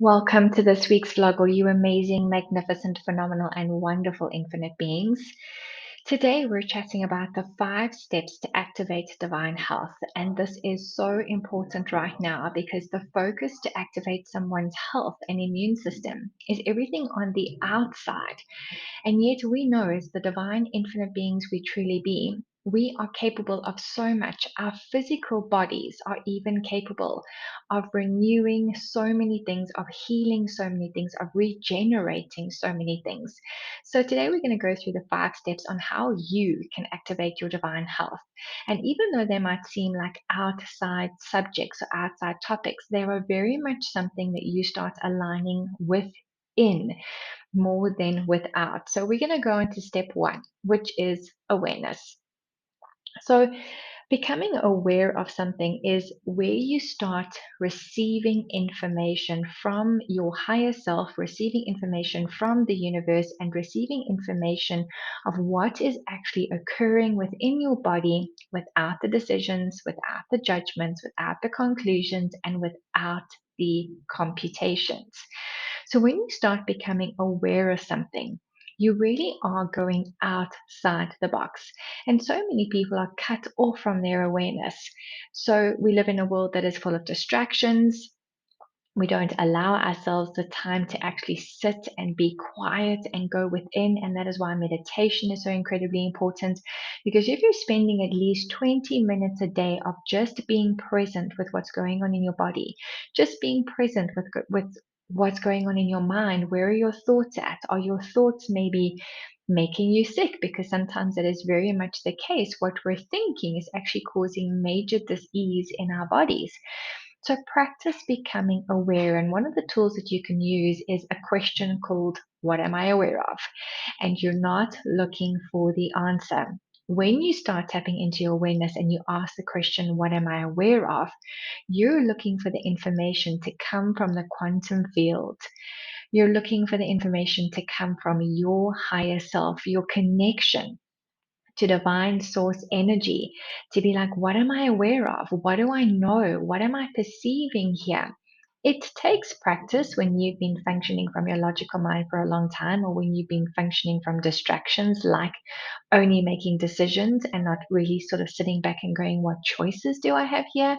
Welcome to this week's vlog, all you amazing, magnificent, phenomenal, and wonderful infinite beings. Today, we're chatting about the 5 steps to activate divine health. And this is so important right now because the focus to activate someone's health and immune system is everything on the outside. And yet, we know as the divine, infinite beings we truly be, we are capable of so much. Our physical bodies are even capable of renewing so many things, of healing so many things, of regenerating so many things. So, today we're going to go through the 5 steps on how you can activate your divine health. And even though they might seem like outside subjects or outside topics, they are very much something that you start aligning within more than without. So we're going to go into step 1, which is awareness. So becoming aware of something is where you start receiving information from your higher self, receiving information from the universe, and receiving information of what is actually occurring within your body without the decisions, without the judgments, without the conclusions, and without the computations. So when you start becoming aware of something, you really are going outside the box. And so many people are cut off from their awareness. So we live in a world that is full of distractions. We don't allow ourselves the time to actually sit and be quiet and go within. And that is why meditation is so incredibly important. Because if you're spending at least 20 minutes a day of just being present with what's going on in your body, just being present with what's going on in your mind, where are your thoughts at? Are your thoughts maybe making you sick? Because sometimes that is very much the case. What we're thinking is actually causing major disease in our bodies. So practice becoming aware. And one of the tools that you can use is a question called, what am I aware of? And you're not looking for the answer. When you start tapping into your awareness and you ask the question, what am I aware of? You're looking for the information to come from the quantum field. You're looking for the information to come from your higher self, your connection to divine source energy, to be like, what am I aware of? What do I know? What am I perceiving here? It takes practice when you've been functioning from your logical mind for a long time, or when you've been functioning from distractions like only making decisions and not really sort of sitting back and going, what choices do I have here?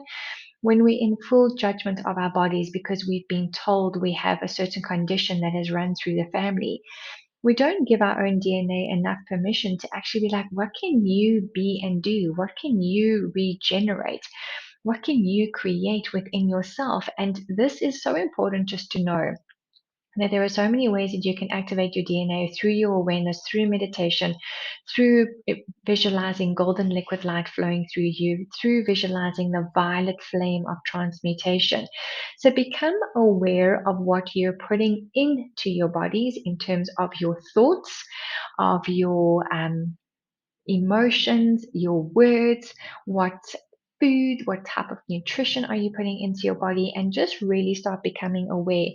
When we're in full judgment of our bodies because we've been told we have a certain condition that has run through the family, we don't give our own DNA enough permission to actually be like, what can you be and do? What can you regenerate? What can you create within yourself? And this is so important just to know that there are so many ways that you can activate your DNA through your awareness, through meditation, through visualizing golden liquid light flowing through you, through visualizing the violet flame of transmutation. So become aware of what you're putting into your bodies in terms of your thoughts, of your emotions, your words, what food, what type of nutrition are you putting into your body, and just really start becoming aware.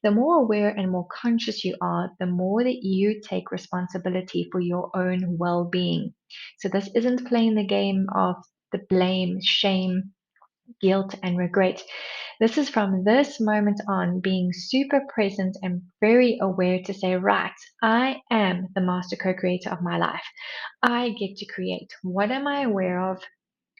The more aware and more conscious you are, the more that you take responsibility for your own well being. So, this isn't playing the game of the blame, shame, guilt, and regret. This is from this moment on being super present and very aware to say, right, I am the master co creator of my life. I get to create. What am I aware of?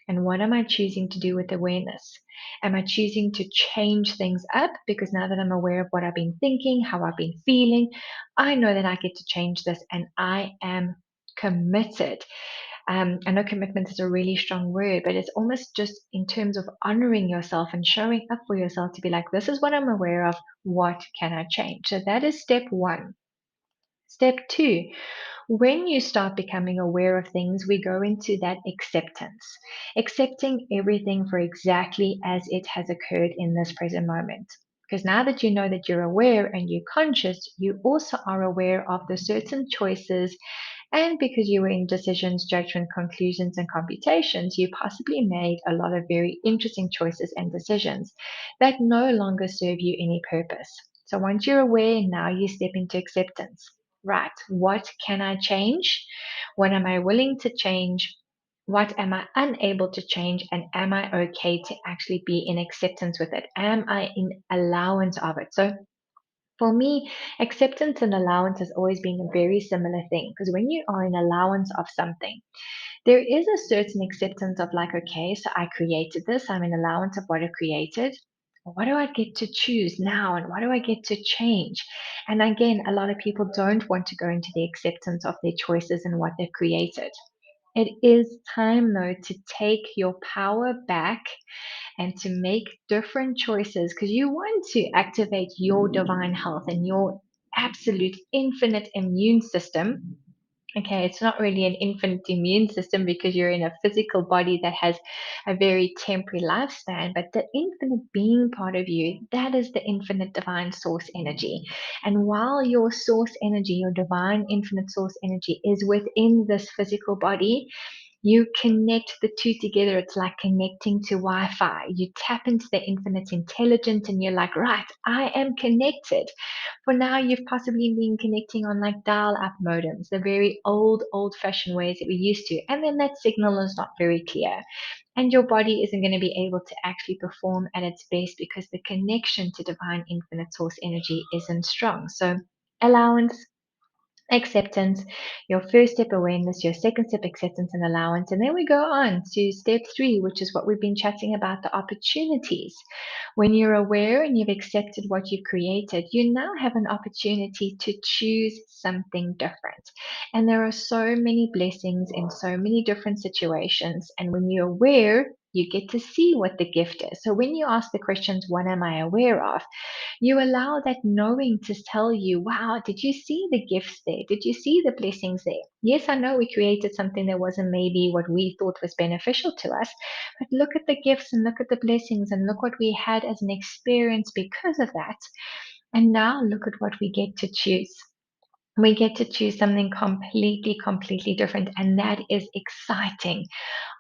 And what am I choosing to do with awareness? Am I choosing to change things up? Because now that I'm aware of what I've been thinking, how I've been feeling, I know that I get to change this and I am committed. I know commitment is a really strong word, but it's almost just in terms of honoring yourself and showing up for yourself to be like, this is what I'm aware of. What can I change? So that is step 1. Step 2, when you start becoming aware of things, we go into that acceptance, accepting everything for exactly as it has occurred in this present moment. Because now that you know that you're aware and you're conscious, you also are aware of the certain choices. And because you were in decisions, judgment, conclusions, and computations, you possibly made a lot of very interesting choices and decisions that no longer serve you any purpose. So once you're aware, now you step into acceptance. Right, what can I change? What am I willing to change? What am I unable to change? And am I okay to actually be in acceptance with it? Am I in allowance of it? So For me, acceptance and allowance has always been a very similar thing because when you are in allowance of something, there is a certain acceptance of like, okay, so I created this, I'm in allowance of what I created. What do I get to choose now? And what do I get to change? And again, a lot of people don't want to go into the acceptance of their choices and what they've created. It is time, though, to take your power back and to make different choices because you want to activate your divine health and your absolute infinite immune system. Okay, it's not really an infinite immune system because you're in a physical body that has a very temporary lifespan, but the infinite being part of you, that is the infinite divine source energy. And while your source energy, your divine infinite source energy is within this physical body, you connect the two together. It's like connecting to Wi Fi. You tap into the infinite intelligence and you're like, right, I am connected. For now, you've possibly been connecting on like dial up modems, the very old fashioned ways that we used to. And then that signal is not very clear. And your body isn't going to be able to actually perform at its best because the connection to divine infinite source energy isn't strong. So, allowance, acceptance, your first step awareness, your second step acceptance and allowance. And then we go on to step three, which is what we've been chatting about, the opportunities. When you're aware and you've accepted what you've created, you now have an opportunity to choose something different. And there are so many blessings in so many different situations. And when you're aware, you get to see what the gift is. So when you ask the questions, what am I aware of? You allow that knowing to tell you, wow, did you see the gifts there? Did you see the blessings there? Yes, I know we created something that wasn't maybe what we thought was beneficial to us, but look at the gifts and look at the blessings and look what we had as an experience because of that. And now look at what we get to choose. We get to choose something completely different, and that is exciting.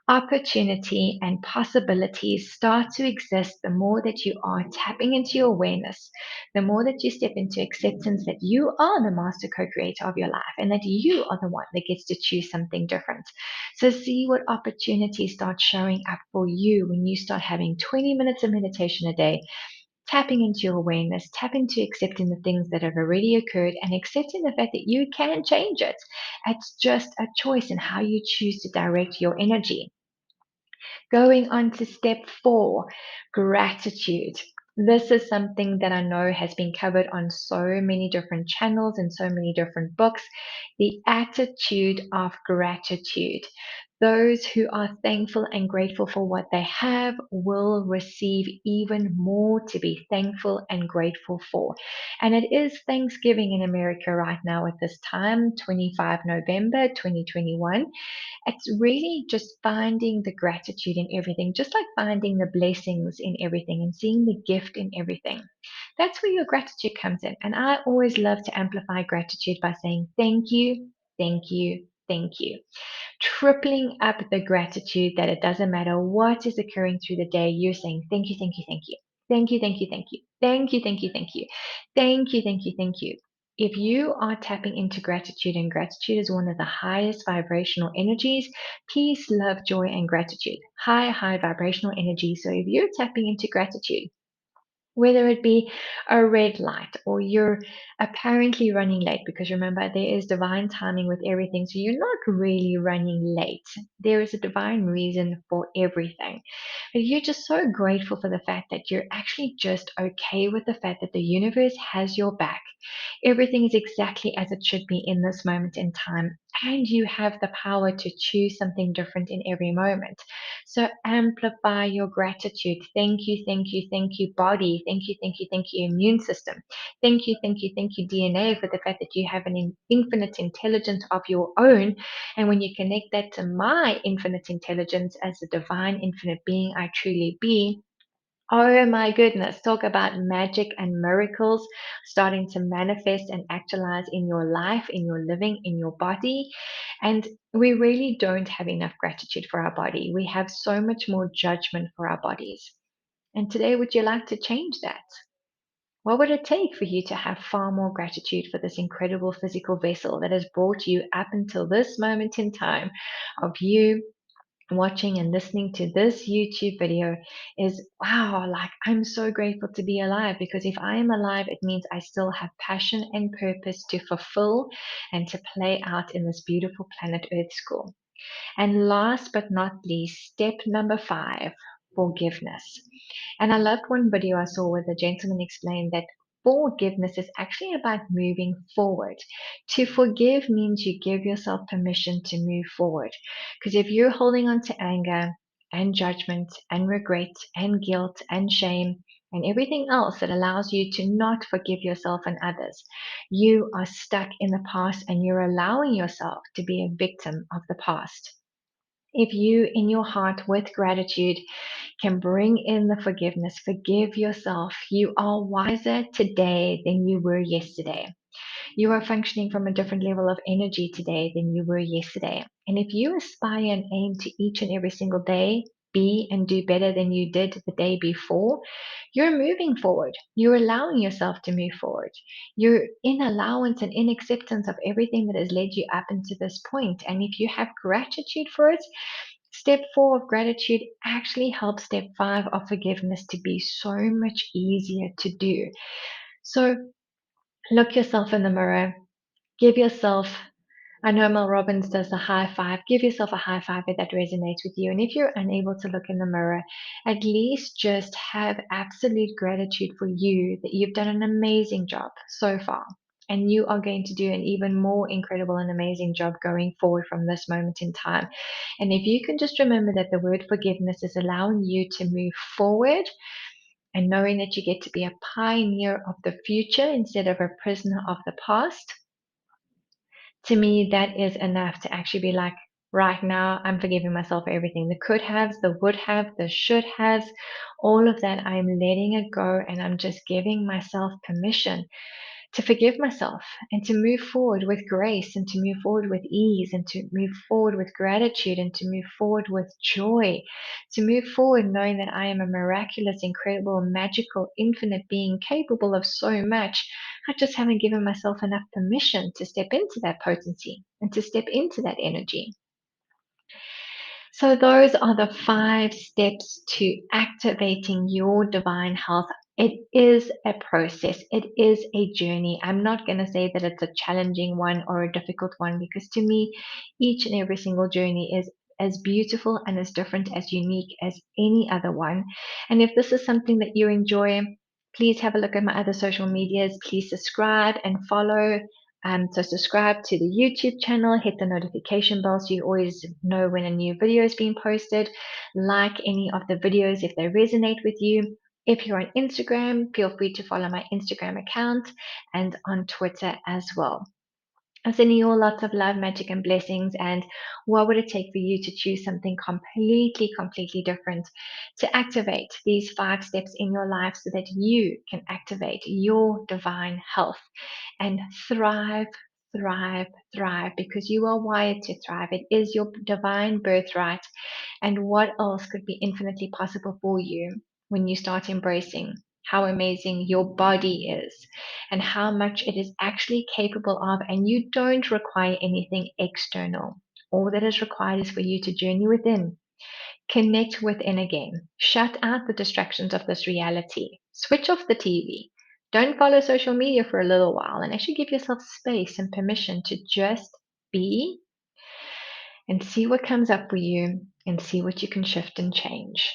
Opportunity and possibilities start to exist the more that you are tapping into your awareness, the more that you step into acceptance that you are the master co-creator of your life and that you are the one that gets to choose something different. So see what opportunities start showing up for you when you start having 20 minutes of meditation a day, tapping into your awareness, tapping into accepting the things that have already occurred and accepting the fact that you can change it. It's just a choice in how you choose to direct your energy. Going on to step four, gratitude. This is something that I know has been covered on so many different channels and so many different books. The attitude of gratitude. Those who are thankful and grateful for what they have will receive even more to be thankful and grateful for. And it is Thanksgiving in America right now at this time, 25 November 2021. It's really just finding the gratitude in everything, just like finding the blessings in everything and seeing the gift in everything. That's where your gratitude comes in. And I always love to amplify gratitude by saying thank you, thank you, thank you, tripling up the gratitude that it doesn't matter what is occurring through the day, you're saying thank you, thank you, thank you. Thank you, thank you, thank you. Thank you, thank you, thank you. Thank you, thank you, thank you. If you are tapping into gratitude, and gratitude is one of the highest vibrational energies, peace, love, joy, and gratitude. High vibrational energy. So if you're tapping into gratitude, whether it be a red light or you're apparently running late, because remember, there is divine timing with everything. So you're not really running late. There is a divine reason for everything. But you're just so grateful for the fact that you're actually just okay with the fact that the universe has your back. Everything is exactly as it should be in this moment in time. And you have the power to choose something different in every moment. So amplify your gratitude. Thank you, thank you, thank you, body. Thank you, thank you, thank you, immune system. Thank you, DNA, for the fact that you have an infinite intelligence of your own. And when you connect that to my infinite intelligence as the divine infinite being I truly be, oh my goodness, talk about magic and miracles starting to manifest and actualize in your life, in your living, in your body. And we really don't have enough gratitude for our body. We have so much more judgment for our bodies. And today, would you like to change that? What would it take for you to have far more gratitude for this incredible physical vessel that has brought you up until this moment in time of you watching and listening to this YouTube video is wow, like I'm so grateful to be alive, because if I am alive, it means I still have passion and purpose to fulfill and to play out in this beautiful planet Earth school. And last but not least, step number 5, forgiveness. And I loved one video I saw where the gentleman explained that forgiveness is actually about moving forward. To forgive means you give yourself permission to move forward. Because if you're holding on to anger and judgment and regret and guilt and shame and everything else that allows you to not forgive yourself and others, you are stuck in the past and you're allowing yourself to be a victim of the past. If you, in your heart, with gratitude, can bring in the forgiveness, forgive yourself, you are wiser today than you were yesterday. You are functioning from a different level of energy today than you were yesterday. And if you aspire and aim to each and every single day be and do better than you did the day before, you're moving forward. You're allowing yourself to move forward. You're in allowance and in acceptance of everything that has led you up into this point. And if you have gratitude for it, step 4 of gratitude actually helps step 5 of forgiveness to be so much easier to do. So look yourself in the mirror. Give yourself, I know Mel Robbins does the high five. Give yourself a high five if that resonates with you. And if you're unable to look in the mirror, at least just have absolute gratitude for you that you've done an amazing job so far. And you are going to do an even more incredible and amazing job going forward from this moment in time. And if you can just remember that the word forgiveness is allowing you to move forward and knowing that you get to be a pioneer of the future instead of a prisoner of the past, to me, that is enough to actually be like, right now, I'm forgiving myself for everything. The could haves, the would have, the should haves, all of that, I'm letting it go and I'm just giving myself permission to forgive myself and to move forward with grace and to move forward with ease and to move forward with gratitude and to move forward with joy, to move forward knowing that I am a miraculous, incredible, magical, infinite being capable of so much. I just haven't given myself enough permission to step into that potency and to step into that energy. So, those are the 5 steps to activating your divine health. It is a process, it is a journey. I'm not going to say that it's a challenging one or a difficult one, because to me, each and every single journey is as beautiful and as different, as unique as any other one. And if this is something that you enjoy, please have a look at my other social medias. Please subscribe and follow. So subscribe to the YouTube channel, hit the notification bell so you always know when a new video is being posted. Like any of the videos if they resonate with you. If you're on Instagram, feel free to follow my Instagram account and on Twitter as well. I'm sending you all lots of love, magic, and blessings. And what would it take for you to choose something completely different to activate these 5 steps in your life so that you can activate your divine health and thrive, thrive, thrive, because you are wired to thrive. It is your divine birthright. And what else could be infinitely possible for you when you start embracing how amazing your body is and how much it is actually capable of, and you don't require anything external. All that is required is for you to journey within, connect within again, shut out the distractions of this reality, switch off the TV. Don't follow social media for a little while and actually give yourself space and permission to just be and see what comes up for you and see what you can shift and change.